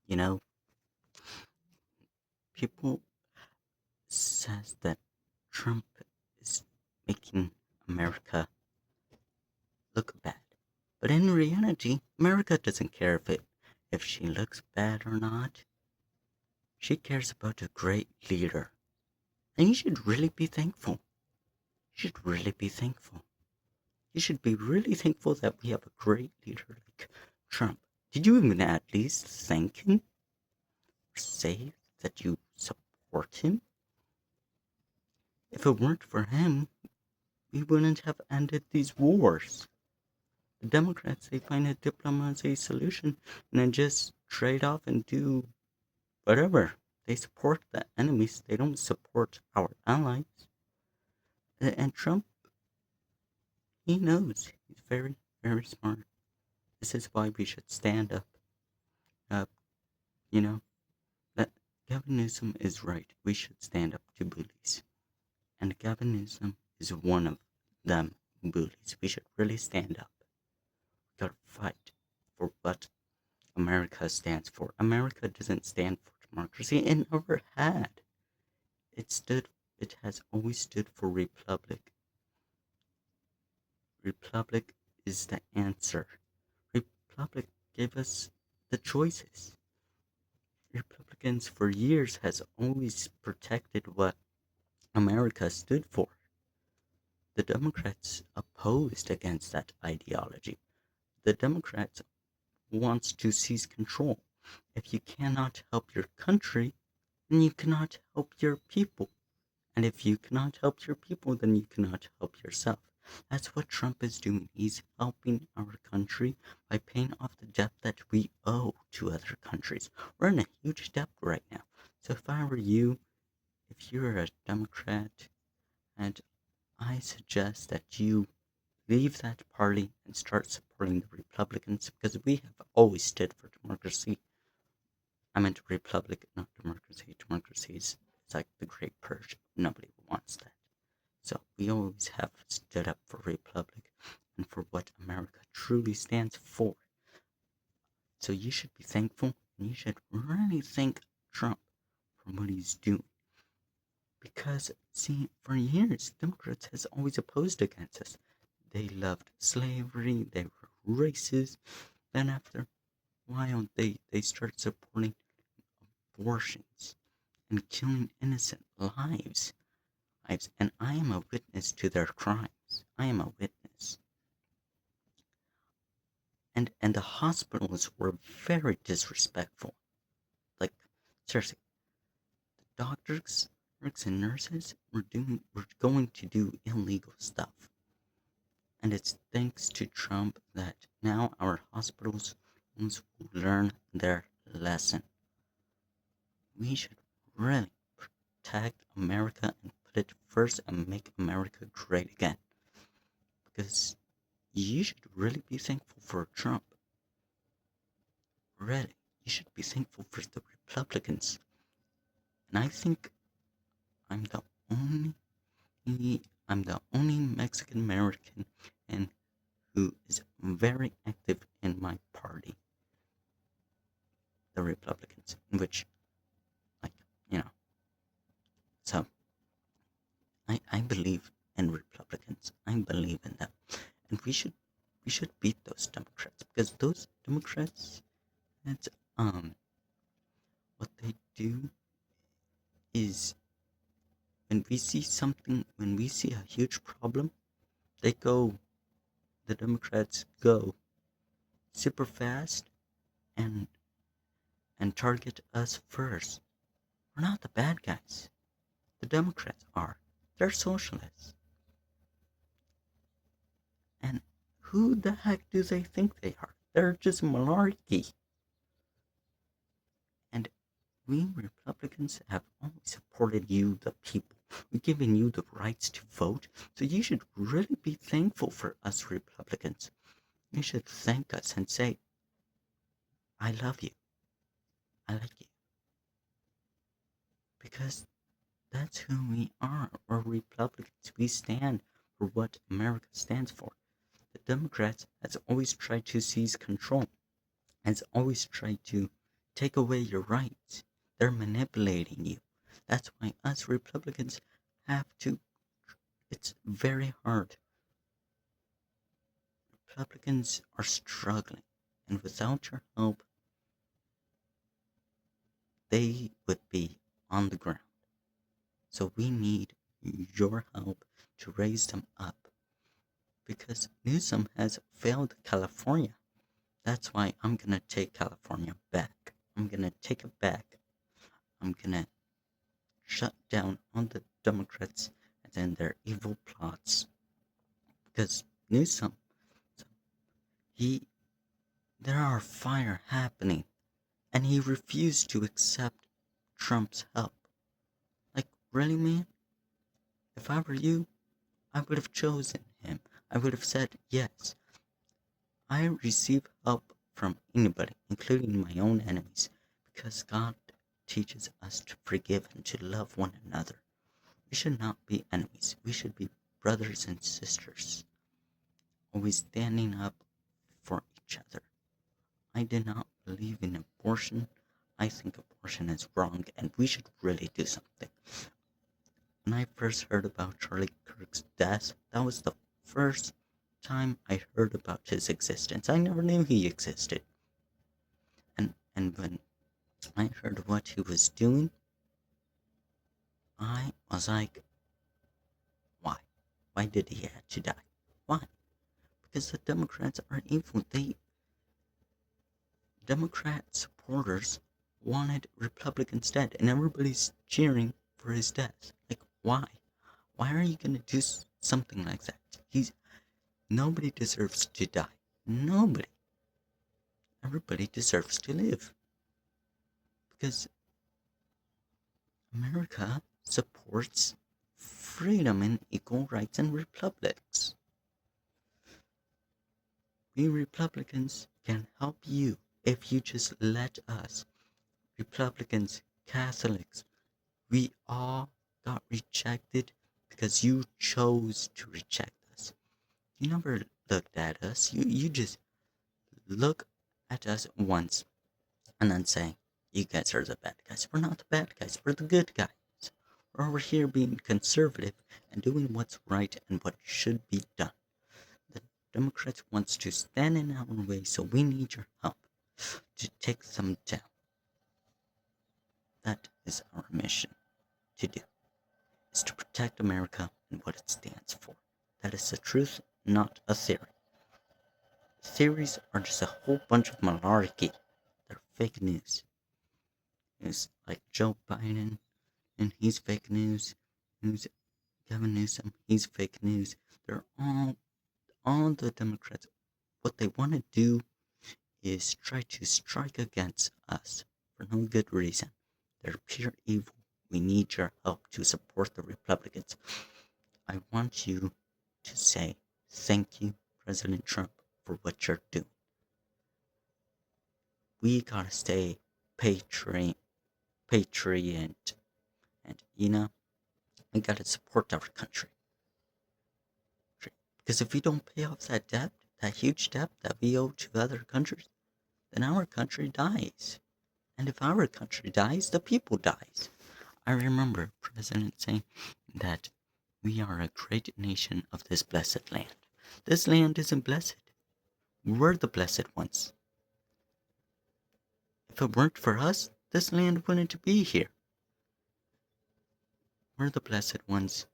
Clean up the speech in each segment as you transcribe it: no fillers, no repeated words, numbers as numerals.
You know, people says that Trump is making America look bad. But in reality, America doesn't care if she looks bad or not. She cares about a great leader. And you should really be thankful. You should really be thankful. You should be really thankful that we have a great leader like Trump. Did you even at least thank him or say that you support him? If it weren't for him, we wouldn't have ended these wars. The Democrats, they find a diplomacy solution and then just trade off and do whatever. They support the enemies, they don't support our allies. And Trump, he knows. He's very, very smart. This is why we should stand up. Up, you know, that Gavin Newsom is right. We should stand up to bullies. And Gavin Newsom is one of them bullies. We should really stand up. We gotta fight for what America stands for. America doesn't stand for democracy. It never had. It has always stood for republic. Republic is the answer. Republic gave us the choices. Republicans for years has always protected what America stood for. The Democrats opposed against that ideology. The Democrats wants to seize control. If you cannot help your country, then you cannot help your people. And if you cannot help your people, then you cannot help yourself. That's what Trump is doing. He's helping our country by paying off the debt that we owe to other countries. We're in a huge debt right now. So if I were you, if you're a Democrat, and I suggest that you leave that party and start supporting the Republicans because we have always stood for democracy. I meant republic, not democracy. Democracy is like the Great Purge. Nobody wants that. So we always have stood up for republic and for what America truly stands for. So you should be thankful and you should really thank Trump for what he's doing. Because, see, for years, Democrats has always opposed against us. They loved slavery, they were racist. Then after a while, they started supporting abortions and killing innocent lives. And I am a witness to their crimes. I am a witness. And the hospitals were very disrespectful. Like, seriously, the doctors and nurses were going to do illegal stuff. And it's thanks to Trump that now our hospitals will learn their lesson. We should really protect America and put it first and make America great again. Because you should really be thankful for Trump. Really, you should be thankful for the Republicans. And I think I'm the only I'm the only Mexican American and who is very active in my party, the Republicans, in which, like, you know, so I believe in Republicans. I believe in them, and we should beat those Democrats because those Democrats, that's what they do is when we see a huge problem, they go, the Democrats go super fast and target us first. We're not the bad guys. The Democrats are. They're socialists. And who the heck do they think they are? They're just malarkey. And we Republicans have always supported you, the people. We've given you the rights to vote. So you should really be thankful for us Republicans. You should thank us and say, I love you. I like you. Because that's who we are. We're Republicans. We stand for what America stands for. The Democrats has always tried to seize control, has always tried to take away your rights. They're manipulating you. That's why us Republicans have to. It's very hard. Republicans are struggling, and without your help, they would be on the ground. So we need your help to raise them up because Newsom has failed California. That's why I'm gonna take California back. I'm gonna take it back. I'm gonna shut down all the Democrats and then their evil plots. Because Newsom, he, there are fire happening, and he refused to accept Trump's help. Like, really, man? If I were you, I would have chosen him. I would have said yes. I receive help from anybody, including my own enemies, because God teaches us to forgive and to love one another. We should not be enemies. We should be brothers and sisters, always standing up for each other. I do not believe in abortion. I think abortion is wrong and we should really do something. When I first heard about Charlie Kirk's death, that was the first time I heard about his existence. I never knew he existed. And when I heard what he was doing, I was like, why? Why did he have to die? Why? Because the Democrats are evil. Democrat supporters wanted Republicans dead, and everybody's cheering for his death. Like, why? Why are you gonna do something like that? Nobody deserves to die. Nobody. Everybody deserves to live. Because America supports freedom and equal rights and republics. We Republicans can help you if you just let us. Republicans, Catholics, we all got rejected because you chose to reject us. You never looked at us. You just look at us once and then say, you guys are the bad guys. We're not the bad guys. We're the good guys. We're over here being conservative and doing what's right and what should be done. The Democrats wants to stand in our way, so we need your help to take them down. That is our mission to do, is to protect America and what it stands for. That is the truth, not a theory. Theories are just a whole bunch of malarkey. They're fake news. It's like Joe Biden, and he's fake news. Gavin Newsom, he's fake news. They're all the Democrats. What they want to do is try to strike against us for no good reason. They're pure evil. We need your help to support the Republicans. I want you to say thank you, President Trump, for what you're doing. We gotta stay patriot, and we gotta support our country. Because if we don't pay off that debt, that huge debt that we owe to other countries, then our country dies. And if our country dies, the people dies. I remember President saying that we are a great nation of this blessed land. This land isn't blessed. We're the blessed ones. If it weren't for us, this land wouldn't be here. We're the blessed ones,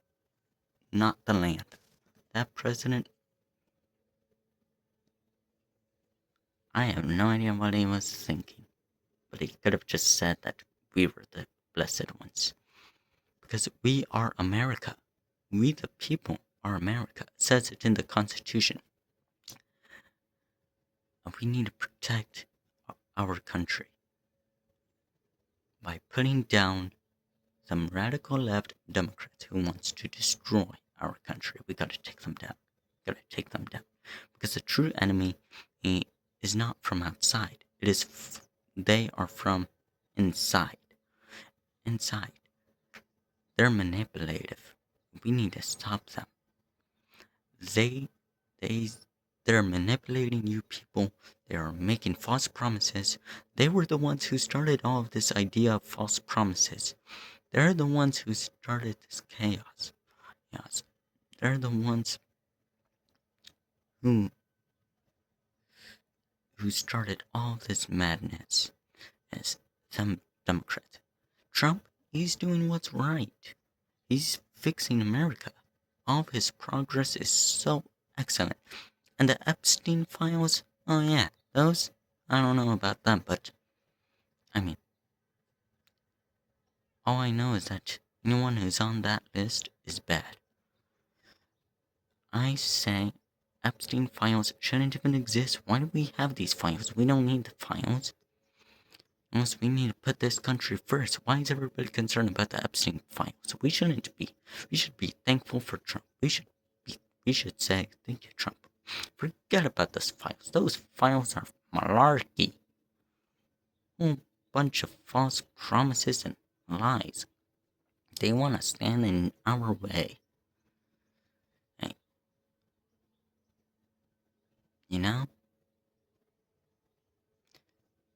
not the land. That president, I have no idea what he was thinking, but he could have just said that we were the blessed ones. Because we are America. We the people are America. It says it in the Constitution. And we need to protect our country by putting down some radical left Democrats who wants to destroy our country. We gotta take them down. Gotta take them down. Because the true enemy is not from outside. It is they are from inside. Inside. They're manipulative. We need to stop them. They They're manipulating you people. They are making false promises. They were the ones who started all of this idea of false promises. They're the ones who started this chaos. Yes. They're the ones who started all this madness as some Democrats. Trump, he's doing what's right. He's fixing America. All of his progress is so excellent. And the Epstein files, oh yeah, those, I don't know about them, but I mean, all I know is that anyone who's on that list is bad. I say Epstein files shouldn't even exist. Why do we have these files? We don't need the files. Unless we need to put this country first. Why is everybody concerned about the Epstein files? We shouldn't be. We should be thankful for Trump. We should say thank you, Trump. Forget about those files. Those files are malarkey. Whole bunch of false promises and lies. They want to stand in our way. Hey, you know?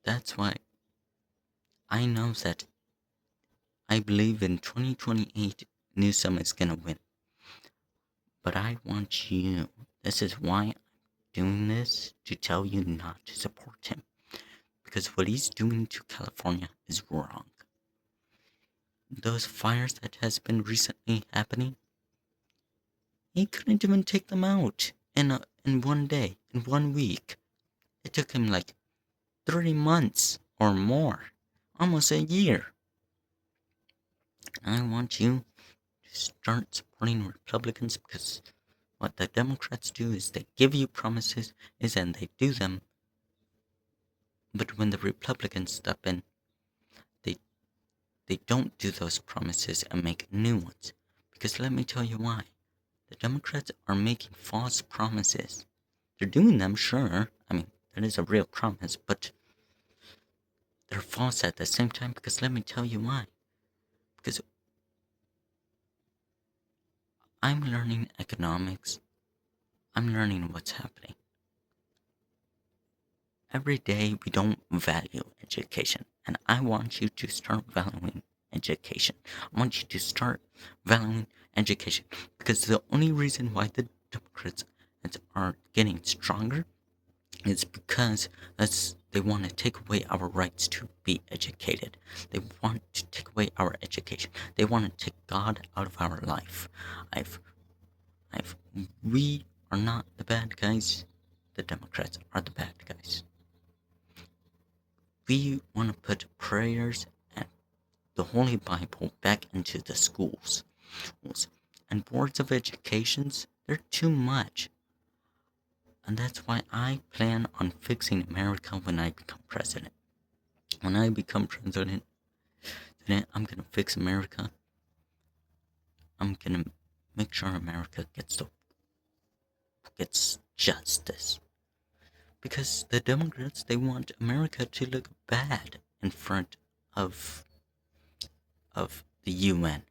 That's why I know that I believe in 2028 Newsom is gonna win. But I want you. This is why I'm doing this, to tell you not to support him. Because what he's doing to California is wrong. Those fires that has been recently happening, he couldn't even take them out in one day, in 1 week. It took him like 3 months or more, almost a year. I want you to start supporting Republicans, because what the Democrats do is they give you promises and they do them. But when the Republicans step in, they don't do those promises and make new ones. Because let me tell you why. The Democrats are making false promises. They're doing them, sure. I mean, that is a real promise, but they're false at the same time, because let me tell you why. Because I'm learning economics. I'm learning what's happening. Every day we don't value education, and I want you to start valuing education. I want you to start valuing education, because the only reason why the Democrats are getting stronger is because they want to take away our rights to be educated. They want to take away our education. They want to take God out of our life. We are not the bad guys. The Democrats are the bad guys. We want to put prayers and the Holy Bible back into the schools. And boards of educations, they're too much. And that's why I plan on fixing America when I become president. When I become president, I'm going to fix America. I'm going to make sure America gets justice. Because the Democrats, they want America to look bad in front of the UN.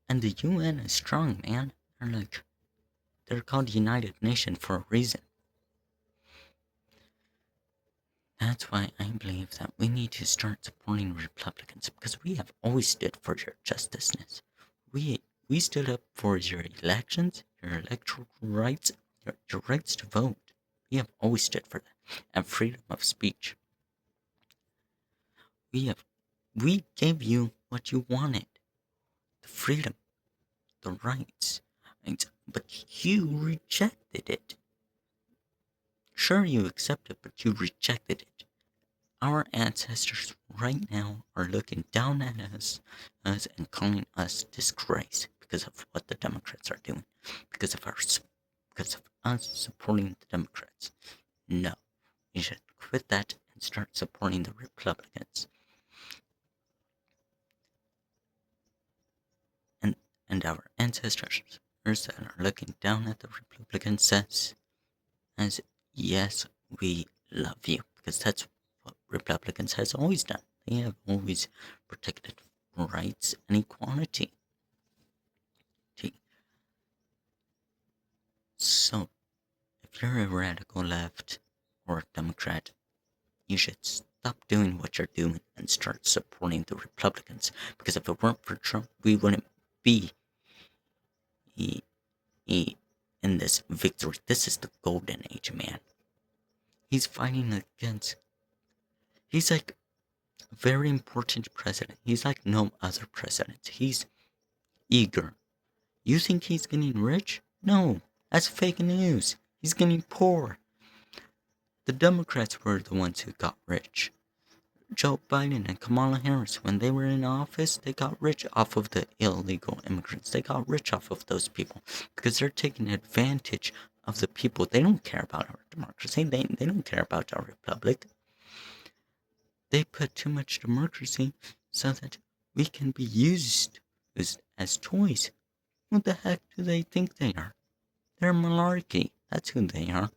And the UN is strong, man. They're called United Nations for a reason. That's why I believe that we need to start supporting Republicans, because we have always stood for your justiceness. We stood up for your elections, your electoral rights, your rights to vote. We have always stood for that, and freedom of speech. We gave you what you wanted, the freedom, the rights, but you rejected it. Sure, you accepted, but you rejected it. Our ancestors right now are looking down at us and calling us disgrace because of what the Democrats are doing, because of us supporting the Democrats. No, you should quit that and start supporting the Republicans. And our ancestors that are looking down at the Republicans says, as yes, we love you, because that's what Republicans has always done. They have always protected rights and equality. So, if you're a radical left or a Democrat, you should stop doing what you're doing and start supporting the Republicans. Because if it weren't for Trump, we wouldn't be in this victory. This is the golden age, man. He's fighting against. He's like a very important president. He's like no other president. He's eager. You think he's getting rich? No, that's fake news. He's getting poor. The Democrats were the ones who got rich. Joe Biden and Kamala Harris, when they were in office, they got rich off of the illegal immigrants. They got rich off of those people because they're taking advantage of the people. They don't care about our democracy. They don't care about our republic. They put too much democracy so that we can be used as toys. Who the heck do they think they are? They're a monarchy. That's who they are.